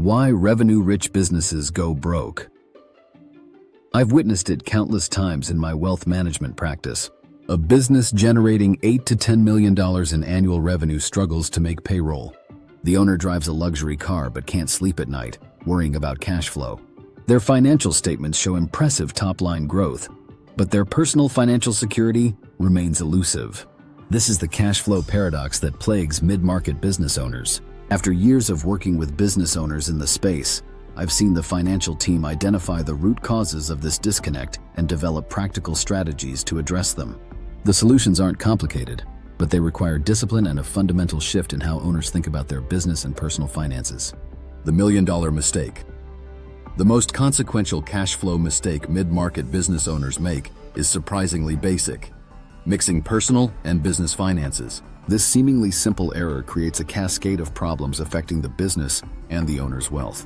Why revenue-rich businesses go broke. I've witnessed it countless times in my wealth management practice. A business generating $8 to $10 million in annual revenue struggles to make payroll. The owner drives a luxury car but can't sleep at night, worrying about cash flow. Their financial statements show impressive top-line growth, but their personal financial security remains elusive. This is the cash flow paradox that plagues mid-market business owners. After years of working with business owners in the space, I've seen the financial team identify the root causes of this disconnect and develop practical strategies to address them. The solutions aren't complicated, but they require discipline and a fundamental shift in how owners think about their business and personal finances. The million-dollar mistake. The most consequential cash flow mistake mid-market business owners make is surprisingly basic: mixing personal and business finances. This seemingly simple error creates a cascade of problems affecting the business and the owner's wealth.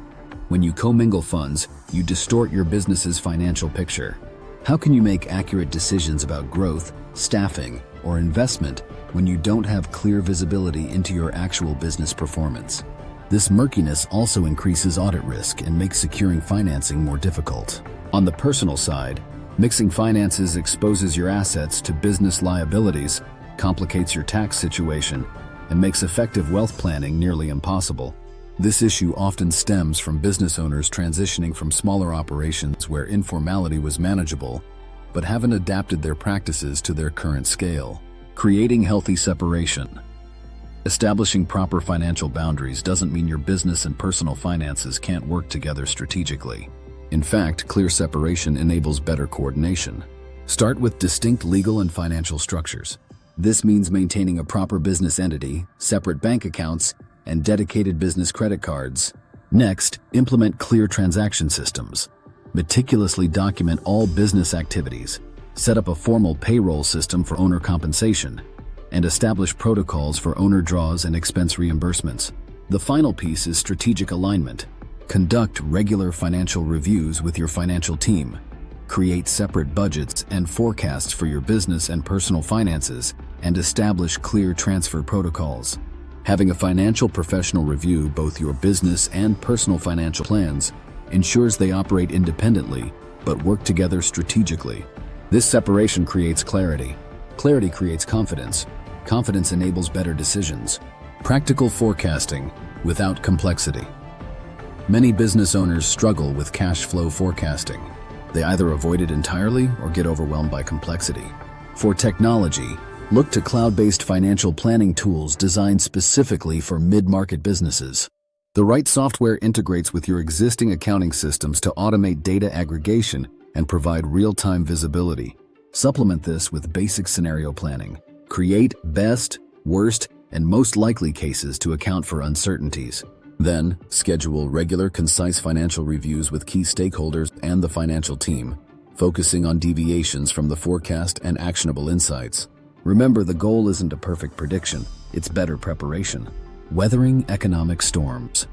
When you commingle funds, you distort your business's financial picture. How can you make accurate decisions about growth, staffing, or investment when you don't have clear visibility into your actual business performance? This murkiness also increases audit risk and makes securing financing more difficult. On the personal side, mixing finances exposes your assets to business liabilities, complicates your tax situation, and makes effective wealth planning nearly impossible. This issue often stems from business owners transitioning from smaller operations where informality was manageable, but haven't adapted their practices to their current scale. Creating healthy separation. Establishing proper financial boundaries doesn't mean your business and personal finances can't work together strategically. In fact, clear separation enables better coordination. Start with distinct legal and financial structures. This means maintaining a proper business entity, separate bank accounts, and dedicated business credit cards. Next, implement clear transaction systems. Meticulously document all business activities. Set up a formal payroll system for owner compensation, and establish protocols for owner draws and expense reimbursements. The final piece is strategic alignment. Conduct regular financial reviews with your financial team. Create separate budgets and forecasts for your business and personal finances, and establish clear transfer protocols. Having a financial professional review both your business and personal financial plans ensures they operate independently but work together strategically. This separation creates clarity. Clarity creates confidence. Confidence enables better decisions. Practical forecasting without complexity. Many business owners struggle with cash flow forecasting. They either avoid it entirely or get overwhelmed by complexity. For technology, look to cloud-based financial planning tools designed specifically for mid-market businesses. The right software integrates with your existing accounting systems to automate data aggregation and provide real-time visibility. Supplement this with basic scenario planning. Create best, worst, and most likely cases to account for uncertainties. Then, schedule regular, concise financial reviews with key stakeholders and the financial team, focusing on deviations from the forecast and actionable insights. Remember, the goal isn't a perfect prediction, it's better preparation. Weathering economic storms.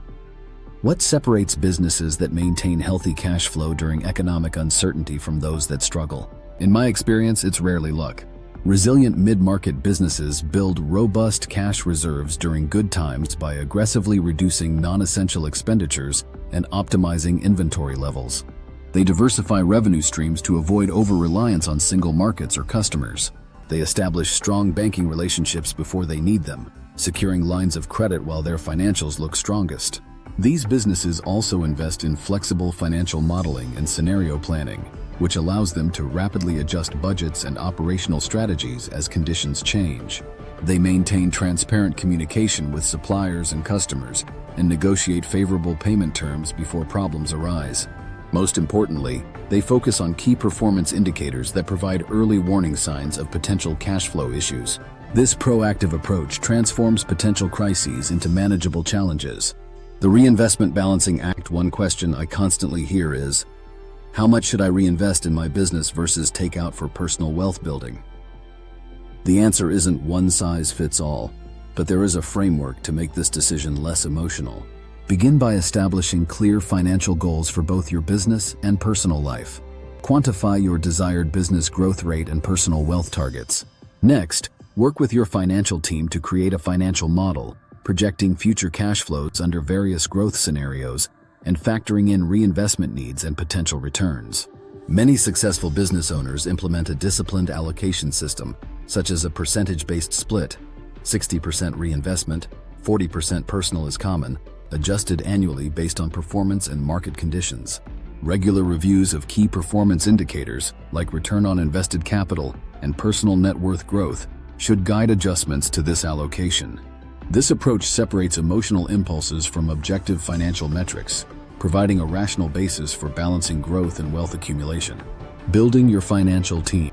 What separates businesses that maintain healthy cash flow during economic uncertainty from those that struggle? In my experience, it's rarely luck. Resilient mid-market businesses build robust cash reserves during good times by aggressively reducing non-essential expenditures and optimizing inventory levels. They diversify revenue streams to avoid over-reliance on single markets or customers. They establish strong banking relationships before they need them, securing lines of credit while their financials look strongest. These businesses also invest in flexible financial modeling and scenario planning, which allows them to rapidly adjust budgets and operational strategies as conditions change. They maintain transparent communication with suppliers and customers and negotiate favorable payment terms before problems arise. Most importantly, they focus on key performance indicators that provide early warning signs of potential cash flow issues. This proactive approach transforms potential crises into manageable challenges. The reinvestment balancing act. One question I constantly hear is, how much should I reinvest in my business versus take out for personal wealth building? The answer isn't one size fits all, but there is a framework to make this decision less emotional. Begin by establishing clear financial goals for both your business and personal life. Quantify your desired business growth rate and personal wealth targets. Next, work with your financial team to create a financial model, projecting future cash flows under various growth scenarios, and factoring in reinvestment needs and potential returns. Many successful business owners implement a disciplined allocation system, such as a percentage-based split, 60% reinvestment, 40% personal is common, adjusted annually based on performance and market conditions. Regular reviews of key performance indicators, like return on invested capital and personal net worth growth, should guide adjustments to this allocation. This approach separates emotional impulses from objective financial metrics, providing a rational basis for balancing growth and wealth accumulation. Building your financial team.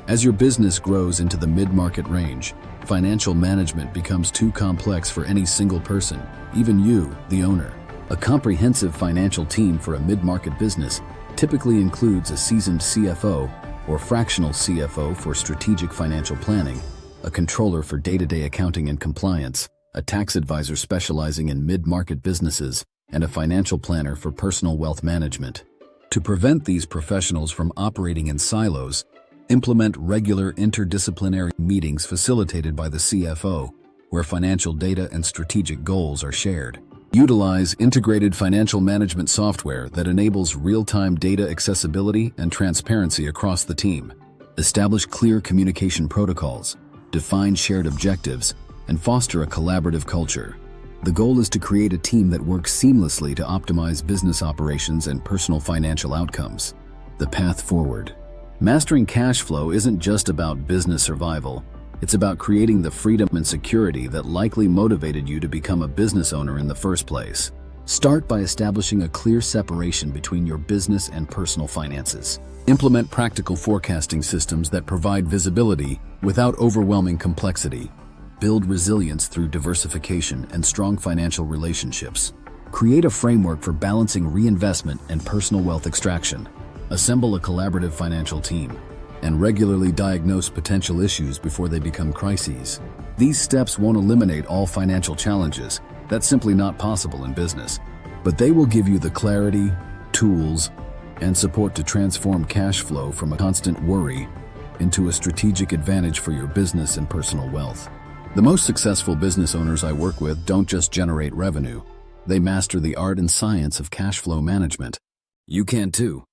As your business grows into the mid-market range, financial management becomes too complex for any single person, even you, the owner. A comprehensive financial team for a mid-market business typically includes a seasoned CFO or fractional CFO for strategic financial planning, a controller for day-to-day accounting and compliance, a tax advisor specializing in mid-market businesses, and a financial planner for personal wealth management. To prevent these professionals from operating in silos, implement regular interdisciplinary meetings facilitated by the CFO, where financial data and strategic goals are shared. Utilize integrated financial management software that enables real-time data accessibility and transparency across the team. Establish clear communication protocols, define shared objectives, and foster a collaborative culture. The goal is to create a team that works seamlessly to optimize business operations and personal financial outcomes. The path forward. Mastering cash flow isn't just about business survival. It's about creating the freedom and security that likely motivated you to become a business owner in the first place. Start by establishing a clear separation between your business and personal finances. Implement practical forecasting systems that provide visibility without overwhelming complexity. Build resilience through diversification and strong financial relationships. Create a framework for balancing reinvestment and personal wealth extraction. Assemble a collaborative financial team, and regularly diagnose potential issues before they become crises. These steps won't eliminate all financial challenges. That's simply not possible in business. But they will give you the clarity, tools, and support to transform cash flow from a constant worry into a strategic advantage for your business and personal wealth. The most successful business owners I work with don't just generate revenue. They master the art and science of cash flow management. You can too.